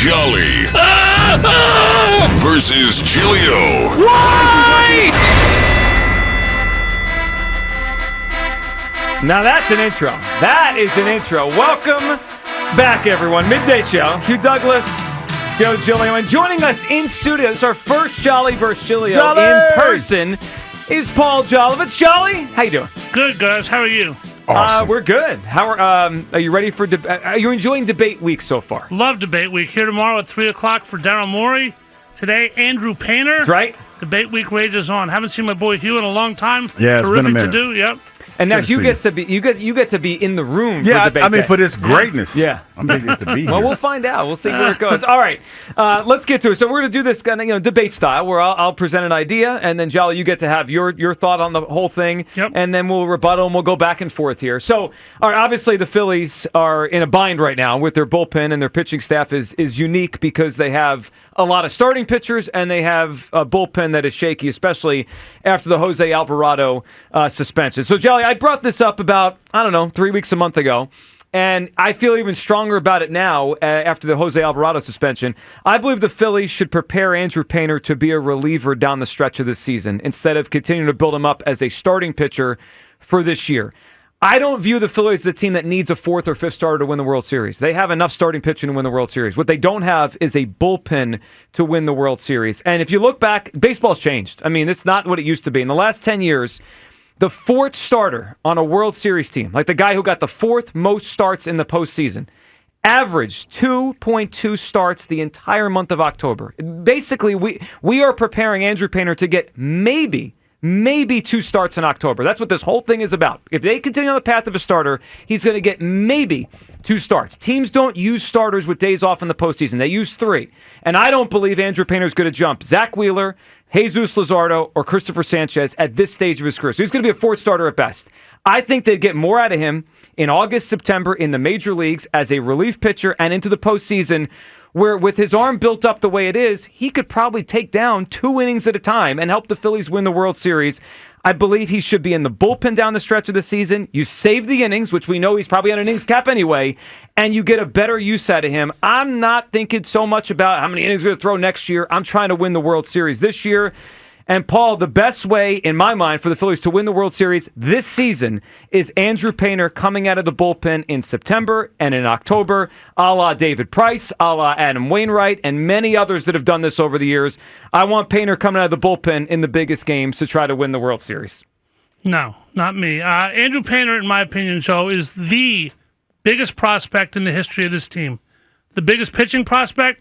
Jolly versus Giglio. Why? Now that's an intro. That is an intro. Welcome back, everyone. Midday Show. Hugh Douglas, Joe Giglio, and joining us in studio. This is our first Jolly versus Giglio in person. Is Paul Jolovitz. Jolly, how you doing? Good, guys. How are you? Awesome. We're good. How are you ready for? Are you enjoying debate week so far? Love debate week. Here tomorrow at 3 o'clock for Daryl Morey. Today, Andrew Painter. That's right. Debate week rages on. Haven't seen my boy Hugh in a long time. Yeah, it's terrific been a minute. to do. Yep. And now Good to Hugh see gets to be you get to be in the room. Yeah, for debate I mean day. for this greatness. Yeah. I'm big to be here. Well, we'll find out. We'll see where it goes. All right, let's get to it. So we're going to do this kind of debate style, where I'll present an idea, and then Jolly, you get to have your thought on the whole thing, Yep. and then we'll rebuttal and we'll go back and forth here. So, all right, obviously the Phillies are in a bind right now with their bullpen, and their pitching staff is unique because they have a lot of starting pitchers and they have a bullpen that is shaky, especially after the Jose Alvarado suspension. So, Jolly, I brought this up about, 3 weeks, a month ago. And I feel even stronger about it now after the Jose Alvarado suspension. I believe the Phillies should prepare Andrew Painter to be a reliever down the stretch of this season instead of continuing to build him up as a starting pitcher for this year. I don't view the Phillies as a team that needs a fourth or fifth starter to win the World Series. They have enough starting pitching to win the World Series. What they don't have is a bullpen to win the World Series. And if you look back, baseball's changed. I mean, it's not what it used to be. In the last 10 years, the fourth starter on a World Series team, like the guy who got the fourth most starts in the postseason, averaged 2.2 starts the entire month of October. Basically, we are preparing Andrew Painter to get maybe 2 starts in October. That's what this whole thing is about. If they continue on the path of a starter, he's going to get maybe 2 starts. Teams don't use starters with days off in the postseason. They use 3. And I don't believe Andrew Painter is going to jump Zach Wheeler, Jesus Luzardo, or Christopher Sanchez at this stage of his career. So he's going to be a 4th starter at best. I think they'd get more out of him in August, September in the major leagues as a relief pitcher and into the postseason, where with his arm built up the way it is, he could probably take down 2 innings at a time and help the Phillies win the World Series. I believe he should be in the bullpen down the stretch of the season. You save the innings, which we know he's probably on an innings cap anyway, and you get a better use out of him. I'm not thinking so much about how many innings he's going to throw next year. I'm trying to win the World Series this year. And, Paul, the best way, in my mind, for the Phillies to win the World Series this season is Andrew Painter coming out of the bullpen in September and in October, a la David Price, a la Adam Wainwright, and many others that have done this over the years. I want Painter coming out of the bullpen in the biggest games to try to win the World Series. No, not me. Andrew Painter, in my opinion, Joe, is the biggest prospect in the history of this team. The biggest pitching prospect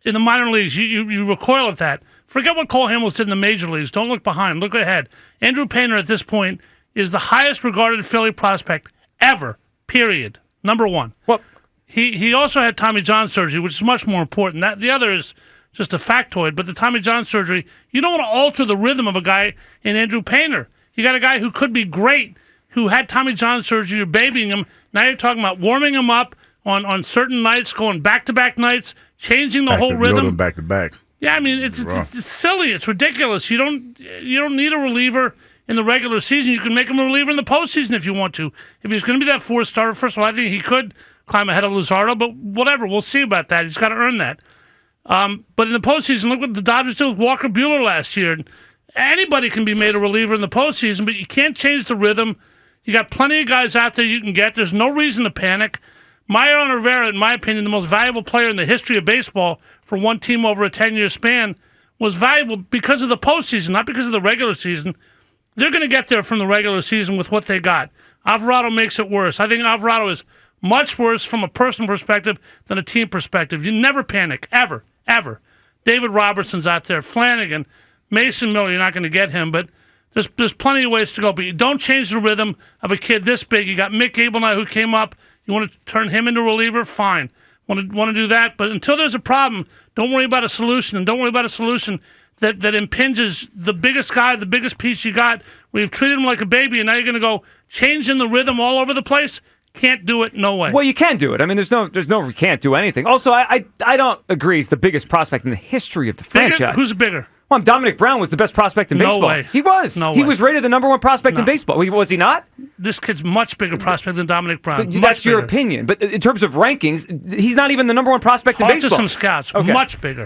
in the minor leagues. You recoil at that. Forget what Cole Hamels did in the major leagues. Don't look behind. Look ahead. Andrew Painter at this point is the highest regarded Philly prospect ever, period. Number 1. Well, He also had Tommy John surgery, which is much more important. The other is just a factoid, but the Tommy John surgery, you don't want to alter the rhythm of a guy in Andrew Painter. You got a guy who could be great, who had Tommy John surgery, you're babying him. Now you're talking about warming him up on certain nights, going back-to-back nights, changing the whole rhythm. Back-to-back. Yeah, I mean, it's silly. It's ridiculous. You don't need a reliever in the regular season. You can make him a reliever in the postseason if you want to. If he's going to be that 4th starter, first of all, I think he could climb ahead of Luzardo, but whatever. We'll see about that. He's got to earn that. But in the postseason, look what the Dodgers did with Walker Buehler last year. Anybody can be made a reliever in the postseason, but you can't change the rhythm. You got plenty of guys out there you can get. There's no reason to panic. Mariano Rivera, in my opinion, the most valuable player in the history of baseball for one team over a 10-year span, was valuable because of the postseason, not because of the regular season. They're going to get there from the regular season with what they got. Alvarado makes it worse. I think Alvarado is much worse from a personal perspective than a team perspective. You never panic, ever, ever. David Robertson's out there, Flanagan, Mason Miller, you're not going to get him, but there's plenty of ways to go. But you don't change the rhythm of a kid this big. You got Mick Abel now who came up. You want to turn him into a reliever? Fine. Want to do that? But until there's a problem, don't worry about a solution. And don't worry about a solution that impinges the biggest guy, the biggest piece you got, where you've treated him like a baby, and now you're going to go changing the rhythm all over the place. Can't do it, no way. Well, you can do it. I mean, there's no you can't do anything. Also, I don't agree he's the biggest prospect in the history of the franchise. Who's bigger? Well, Dominic Brown was the best prospect in baseball. No way. He was. No he way. was rated the number one prospect in baseball. Was he not? This kid's much bigger prospect than Dominic Brown. But that's your opinion. But in terms of rankings, he's not even the number one prospect in baseball. To some scouts. Okay. Much bigger.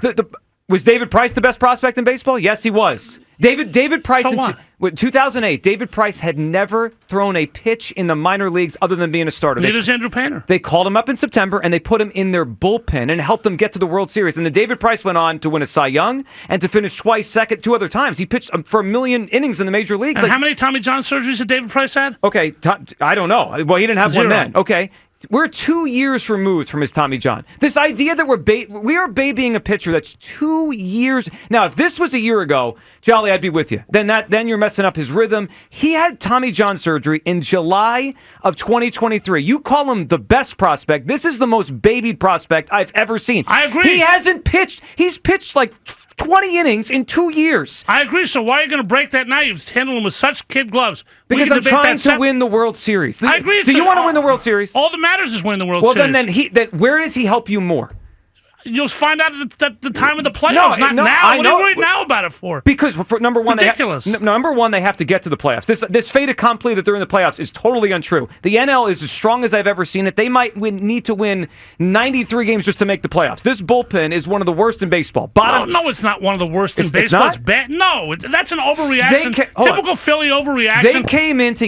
Was David Price the best prospect in baseball? Yes, he was. David Price in 2008, David Price had never thrown a pitch in the minor leagues other than being a starter. Neither's Andrew Painter. They called him up in September, and they put him in their bullpen and helped them get to the World Series. And then David Price went on to win a Cy Young and to finish twice second 2 other times. He pitched for 1 million innings in the major leagues. And how many Tommy John surgeries did David Price had? Okay, I don't know. Well, he didn't have 0. one then. Okay. We're 2 years removed from his Tommy John. This idea that we are babying a pitcher that's 2 years. Now, if this was a year ago, Jolly, I'd be with you. Then you're messing up his rhythm. He had Tommy John surgery in July of 2023. You call him the best prospect. This is the most babied prospect I've ever seen. I agree. He hasn't pitched. He's pitched like 20 innings in 2 years. I agree. So why are you going to break that now? You've handled him with such kid gloves. Because I'm trying to win the World Series. I agree. Do you want to win the World Series? All that matters is winning the World Series. Well, then where does he help you more? You'll find out at the time of the playoffs, not now. What are you worried now about it for? Because for number one, ridiculous. Number one, they have to get to the playoffs. This fait accompli that they're in the playoffs is totally untrue. The NL is as strong as I've ever seen it. They might need to win 93 games just to make the playoffs. This bullpen is one of the worst in baseball. No, it's not one of the worst in baseball. It's bad. No, that's an overreaction. Typical Philly overreaction. They came into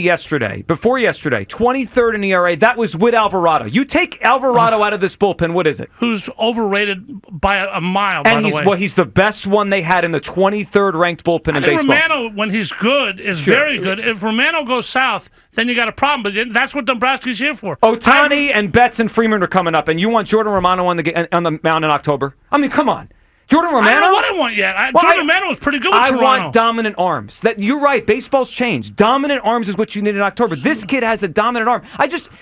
before yesterday, 23rd in ERA. That was with Alvarado. You take Alvarado out of this bullpen, what is it? Who's overrated by a mile, by the way. Well, he's the best one they had in the 23rd ranked bullpen in baseball. Romano, when he's good, is very good. If Romano goes south, then you got a problem. But that's what Dombrowski's here for. Ohtani and Betts and Freeman are coming up, and you want Jordan Romano on the mound in October? I mean, come on. Jordan Romano? I don't know what I want yet. Jordan Romano was pretty good with Toronto. I want dominant arms. You're right. Baseball's changed. Dominant arms is what you need in October. This kid has a dominant arm.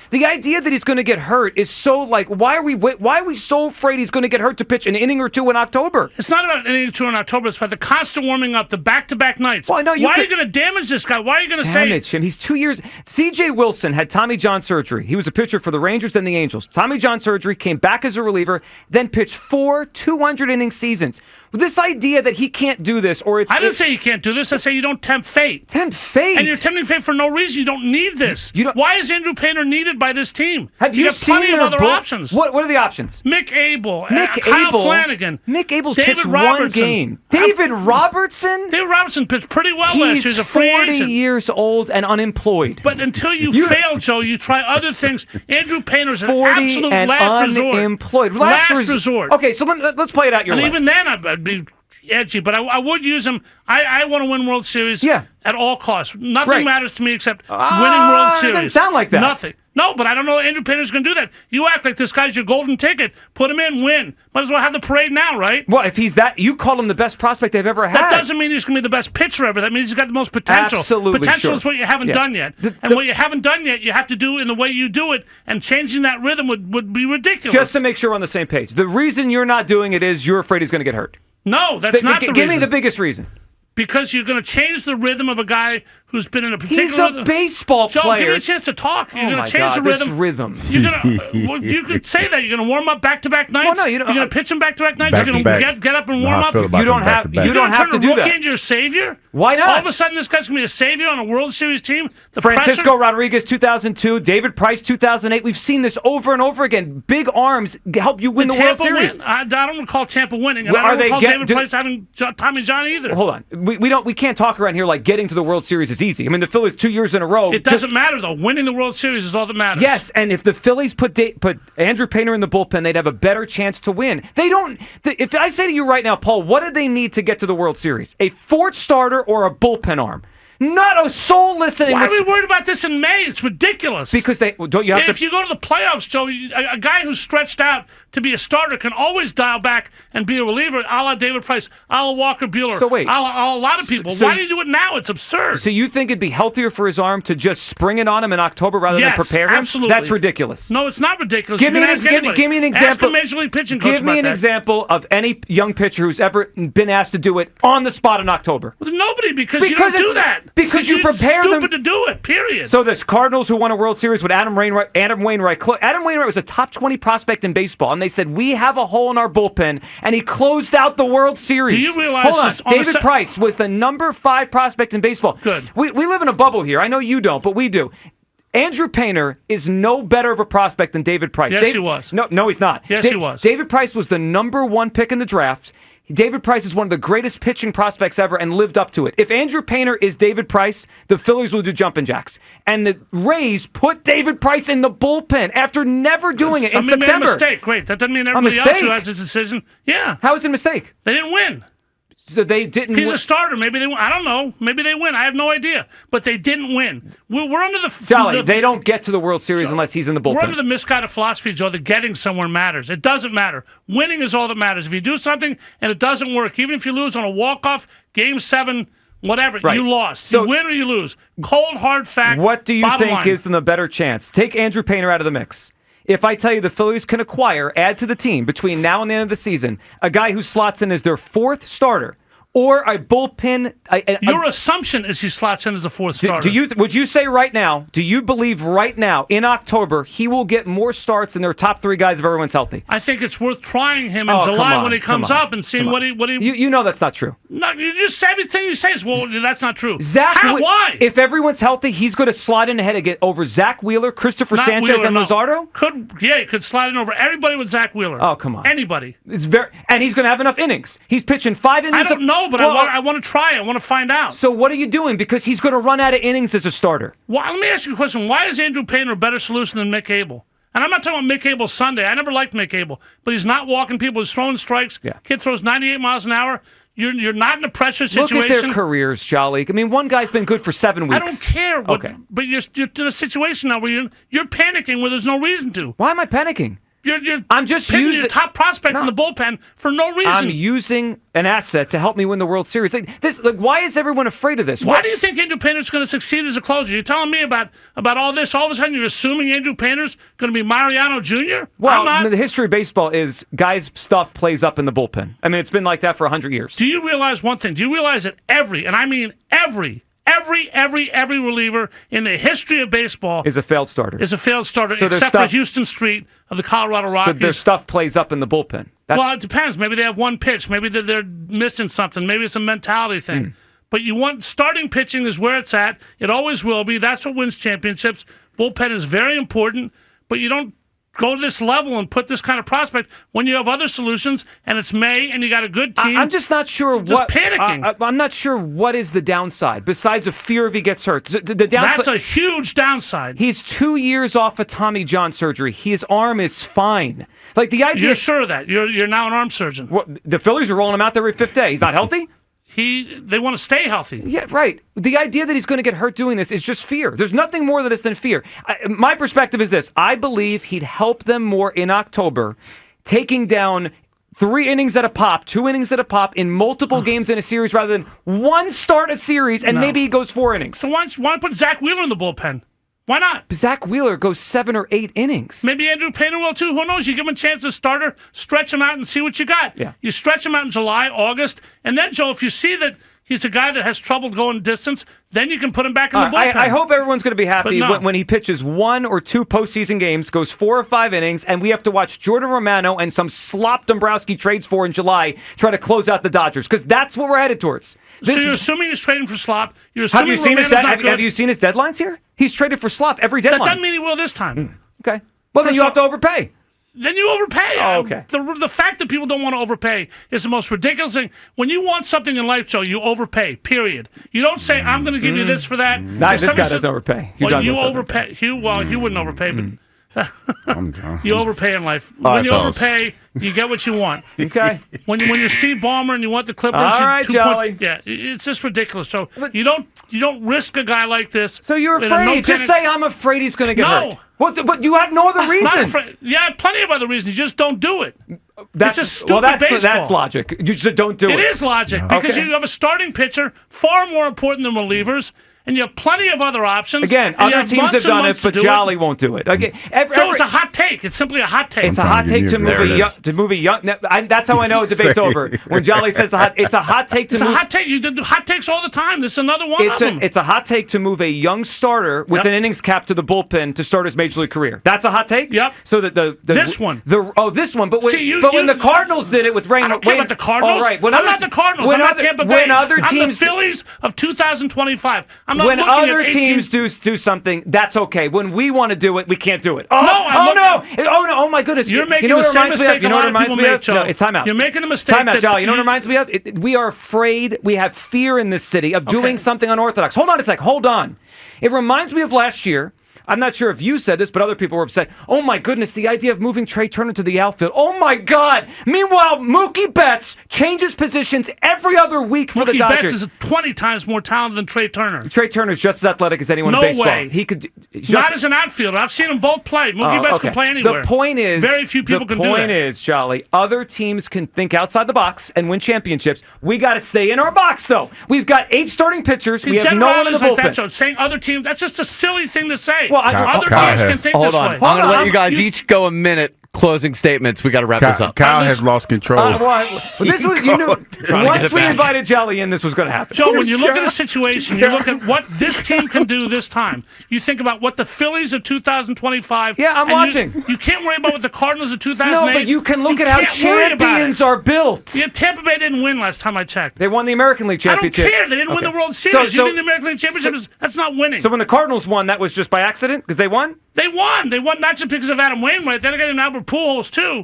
The idea that he's going to get hurt is so why are we so afraid he's going to get hurt to pitch an inning or two in October? It's not about an inning or two in October. It's about the constant warming up, the back-to-back nights. Well, no, why are you going to damage this guy? Why are you going to damage him? He's 2 years. C.J. Wilson had Tommy John surgery. He was a pitcher for the Rangers, then the Angels. Tommy John surgery, came back as a reliever, then pitched 4 200-inning seasons. This idea that he can't do this, I didn't say you can't do this. I say you don't tempt fate. Tempt fate? And you're tempting fate for no reason. You don't need this. Why is Andrew Painter needed by this team? You got plenty of other options. What are the options? Mick Abel, Kyle Flanagan. Mick Abel's pitched one game. David Robertson? David Robertson pitched pretty well last year. He's a free agent. 40 years old and unemployed. But until you fail, Joe, you try other things. Andrew Painter's an absolute and last resort. Unemployed. Last resort. Okay, so let's play it out your way. And even then, I'd be edgy, but I would use him. I want to win World Series at all costs. Nothing matters to me except winning World Series. It doesn't sound like that. Nothing. No, but I don't know Andrew Painter's going to do that. You act like this guy's your golden ticket. Put him in, win. Might as well have the parade now, right? Well, if he's that, you call him the best prospect they've ever had. That doesn't mean he's going to be the best pitcher ever. That means he's got the most potential. Absolutely, potential is what you haven't done yet. And what you haven't done yet, you have to do in the way you do it, and changing that rhythm would be ridiculous. Just to make sure we're on the same page. The reason you're not doing it is you're afraid he's going to get hurt. No, that's not the reason. Give me the biggest reason. Because you're going to change the rhythm of a guy who's been in a particular... He's a baseball player. Joe, give me a chance to talk. You're going to change the rhythm. This rhythm. You're going to... you could say that. You're going to warm up back-to-back nights? Well, no, you're going to pitch him back-to-back nights? You're going to get up and warm up? You don't have to do that. You're going to turn a rookie into your savior? Why not? All of a sudden, this guy's going to be a savior on a World Series team? Francisco Rodriguez, 2002. David Price, 2008. We've seen this over and over again. Big arms help you win the World Series. I don't recall Tampa winning. And I don't recall David Price having Tommy John either. Hold on. We can't talk around here like getting to the World Series is easy. I mean, the Phillies 2 years in a row. It doesn't matter, though. Winning the World Series is all that matters. Yes, and if the Phillies put Andrew Painter in the bullpen, they'd have a better chance to win. They don't. If I say to you right now, Paul, what do they need to get to the World Series? A fourth starter or a bullpen arm? Not a soul listening. Why are we worried about this in May? It's ridiculous. Because if you go to the playoffs, Joe, a guy who's stretched out to be a starter can always dial back and be a reliever, a la David Price, a la Walker Buehler, so wait, a lot of people. Why do you do it now? It's absurd. So you think it'd be healthier for his arm to just spring it on him in October rather than prepare him? Absolutely. That's ridiculous. No, it's not ridiculous. Give me an example. Ask a Major League pitching coach Give me an example of any young pitcher who's ever been asked to do it on the spot in October. Well, nobody, because you don't do that. Because you prepare them. Stupid to do it, period. So this Cardinals who won a World Series with Adam Wainwright. Adam Wainwright was a top 20 prospect in baseball, and they said, we have a hole in our bullpen, and he closed out the World Series. Do you realize? Hold on. David Price was the number 5 prospect in baseball. Good. We live in a bubble here. I know you don't, but we do. Andrew Painter is no better of a prospect than David Price. Yes, he was. No, he's not. Yes, he was. David Price was the number 1 pick in the draft. David Price is one of the greatest pitching prospects ever and lived up to it. If Andrew Painter is David Price, the Phillies will do jumping jacks. And the Rays put David Price in the bullpen after never doing it in September. Made a mistake. Great. That doesn't mean everybody else who has this decision. Yeah. How is it a mistake? They didn't win. So they didn't He's win. A starter. Maybe they win. I don't know. Maybe they win. I have no idea. But they didn't win. We're under the... Jolly, they don't get to the World Series unless he's in the bullpen. We're under the misguided philosophy, Joe, that getting somewhere matters. It doesn't matter. Winning is all that matters. If you do something and it doesn't work, even if you lose on a walk-off, Game 7, whatever, right. You lost. So, you win or you lose. Cold, hard fact. What do you think gives them a better chance? Take Andrew Painter out of the mix. If I tell you the Phillies can add to the team between now and the end of the season, a guy who slots in as their 4th starter, or a bullpen. Your assumption is he slots in as the 4th starter. Would you say right now, do you believe right now, in October, he will get more starts than their top 3 guys if everyone's healthy? I think it's worth trying him in July when he comes up and seeing what he... You know that's not true. No, you just say everything you say is, well, that's not true. Why? If everyone's healthy, he's going to slide in ahead again over Zach Wheeler, Christopher Sanchez, and Luzardo? He could slide in over everybody with Zach Wheeler. Oh, come on. Anybody. And he's going to have enough innings. He's pitching 5 innings. I don't know, but I want to try it. I want to find out. So what are you doing? Because he's going to run out of innings as a starter. Well, let me ask you a question. Why is Andrew Painter a better solution than Mick Abel? And I'm not talking about Mick Abel Sunday. I never liked Mick Abel. But he's not walking people. He's throwing strikes. Yeah. Kid throws 98 miles an hour. You're not in a pressure situation. Look at their careers, Jolly. I mean, one guy's been good for 7 weeks. I don't care. But you're in a situation now where you're panicking where there's no reason to. Why am I panicking? I'm just using your top prospect in the bullpen for no reason. I'm using an asset to help me win the World Series. Why is everyone afraid of this? Why do you think Andrew Painter's going to succeed as a closer? You're telling me about all this. All of a sudden, you're assuming Andrew Painter's going to be Mariano Jr.? Well, the history of baseball is guys' stuff plays up in the bullpen. I mean, it's been like that for 100 years. Do you realize one thing? Do you realize that every reliever in the history of baseball is a failed starter. Except for Houston Street of the Colorado Rockies. So their stuff plays up in the bullpen. Well, it depends. Maybe they have one pitch. Maybe they're missing something. Maybe it's a mentality thing. But you want starting pitching is where it's at. It always will be. That's what wins championships. Bullpen is very important, but you don't go to this level and put this kind of prospect when you have other solutions and it's May and you got a good team. I'm just not sure panicking. I'm not sure what is the downside besides the fear if he gets hurt. The downside, that's a huge downside. He's 2 years off of Tommy John surgery. His arm is fine. Like the idea. You're sure of that? You're now an arm surgeon. The Phillies are rolling him out there every 5th day. He's not healthy. They want to stay healthy. Yeah, right. The idea that he's going to get hurt doing this is just fear. There's nothing more to this than fear. My perspective is this. I believe he'd help them more in October, taking down 3 innings at a pop, 2 innings at a pop in multiple games in a series rather than one start a series and maybe he goes 4 innings. So why put Zach Wheeler in the bullpen? Why not? Zach Wheeler goes 7 or 8 innings. Maybe Andrew Painter will too. Who knows? You give him a chance to starter, stretch him out and see what you got. Yeah. You stretch him out in July, August, and then, Joe, if you see that he's a guy that has trouble going distance, then you can put him back in the bullpen. I hope everyone's going to be happy when he pitches 1 or 2 postseason games, goes 4 or 5 innings, and we have to watch Jordan Romano and some slop Dombrowski trades for in July try to close out the Dodgers, because that's what we're headed towards. So you're assuming he's trading for slop. You're assuming have you seen his deadlines here? He's traded for slop every deadline. That doesn't mean he will this time. Okay. Well, then you have to overpay. Then you overpay. Oh, okay. The fact that people don't want to overpay is the most ridiculous thing. When you want something in life, Joe, you overpay, period. You don't say, I'm going to give you this for that. This guy doesn't overpay. You overpay. You wouldn't overpay, but you overpay in life. When you overpay, you get what you want. Okay. When you're Steve Ballmer and you want the Clippers, all right, Jolly. It's just ridiculous. So you don't risk a guy like this. So you're afraid. Just say I'm afraid he's going to get hurt. But you have no other reason. Yeah, plenty of other reasons. You just don't do it. It's just stupid baseball. That's logic. You just don't do it. It is logic because you have a starting pitcher, far more important than relievers. and you have plenty of other options. Again, other teams have done it, but Jolly won't do it. Okay, so it's a hot take. It's simply a hot take. It's a hot take to move a young. That's how I know debate's over. When Jolly says it's a hot take to move. It's a hot take. You do hot takes all the time. This is another one of them. It's a hot take to move a young starter with an innings cap to the bullpen to start his major league career. That's a hot take. Yep. So that this one. This one. But when the Cardinals did it with Rain. I don't care about the Cardinals. All right. I'm not the Cardinals. I'm not Tampa Bay. I'm the Phillies of 2025. I'm not when looking other at teams do something, that's okay. When we want to do it, we can't do it. Oh my goodness! You're making the same mistake a lot of people make, Joe. No, it's timeout. You're making a mistake. Timeout, Jolly. You know what it reminds me of? We are afraid. We have fear in this city of doing something unorthodox. Hold on a sec. Hold on. It reminds me of last year. I'm not sure if you said this, but other people were upset. Oh, my goodness, the idea of moving Trey Turner to the outfield. Oh, my God. Meanwhile, Mookie Betts changes positions every other week for the Dodgers. Mookie Betts is 20 times more talented than Trey Turner. Trey Turner is just as athletic as anyone in baseball. No way. He could. Not as an outfielder. I've seen them both play. Mookie Betts can play anywhere. The point is, very few people can do that. The point is, Jolly, other teams can think outside the box and win championships. We got to stay in our box, though. We've got 8 starting pitchers. We have no one in the bullpen. Like that, saying other teams, that's just a silly thing to say. Well, other teams can think Hold this on. way. I'm going to let you guys each go a minute. Closing statements. We got to wrap this up. Kyle has lost control. This was, you knew, once we invited Jolly in, this was going to happen. Joe, when you look at a situation, you look at what this team can do this time. You think about what the Phillies of 2025. Yeah, I'm watching. You can't worry about what the Cardinals of 2008. No, but you can look at how champions are built. Yeah, Tampa Bay didn't win last time I checked. They won the American League Championship. I don't care. They didn't win the World Series. You think the American League Championship that's not winning. So when the Cardinals won, that was just by accident because they won? They won. They won not just because of Adam Wainwright. Then they got Albert Pujols, too.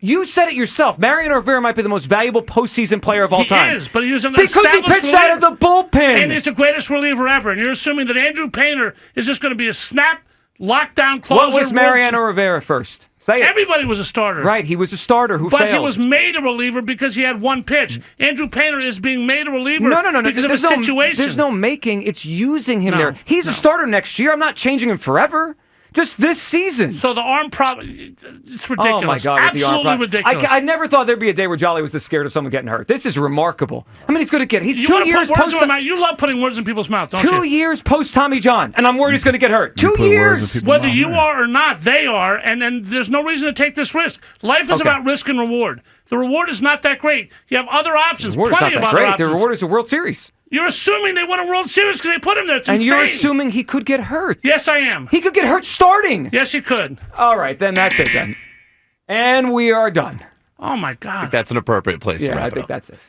You said it yourself. Mariano Rivera might be the most valuable postseason player of all time. He is, but he was an because he pitched out of the bullpen. And he's the greatest reliever ever. And you're assuming that Andrew Painter is just going to be a snap, lockdown closer. What was Mariano Rivera first? Say it. Everybody was a starter. Right, he was a starter who failed. But he was made a reliever because he had one pitch. Andrew Painter is being made a reliever because of a situation. There's no making. It's using him there. He's a starter next year. I'm not changing him forever. Just this season. So the arm problem, it's ridiculous. Oh, my God. Absolutely ridiculous. I never thought there'd be a day where Jolly was this scared of someone getting hurt. This is remarkable. I mean, he's going to get He's 2 years post. You love putting words in people's mouth, don't you? 2 years post Tommy John, and I'm worried he's going to get hurt. 2 years. Whether you are or not, they are, and there's no reason to take this risk. Life is about risk and reward. The reward is not that great. You have other options, plenty of other options. The reward is a World Series. You're assuming they won a World Series because they put him there. It's insane. And you're assuming he could get hurt. Yes, I am. He could get hurt starting. Yes, he could. All right, then that's it then. And we are done. Oh, my God. I think that's an appropriate place to wrap it up. I think that's it.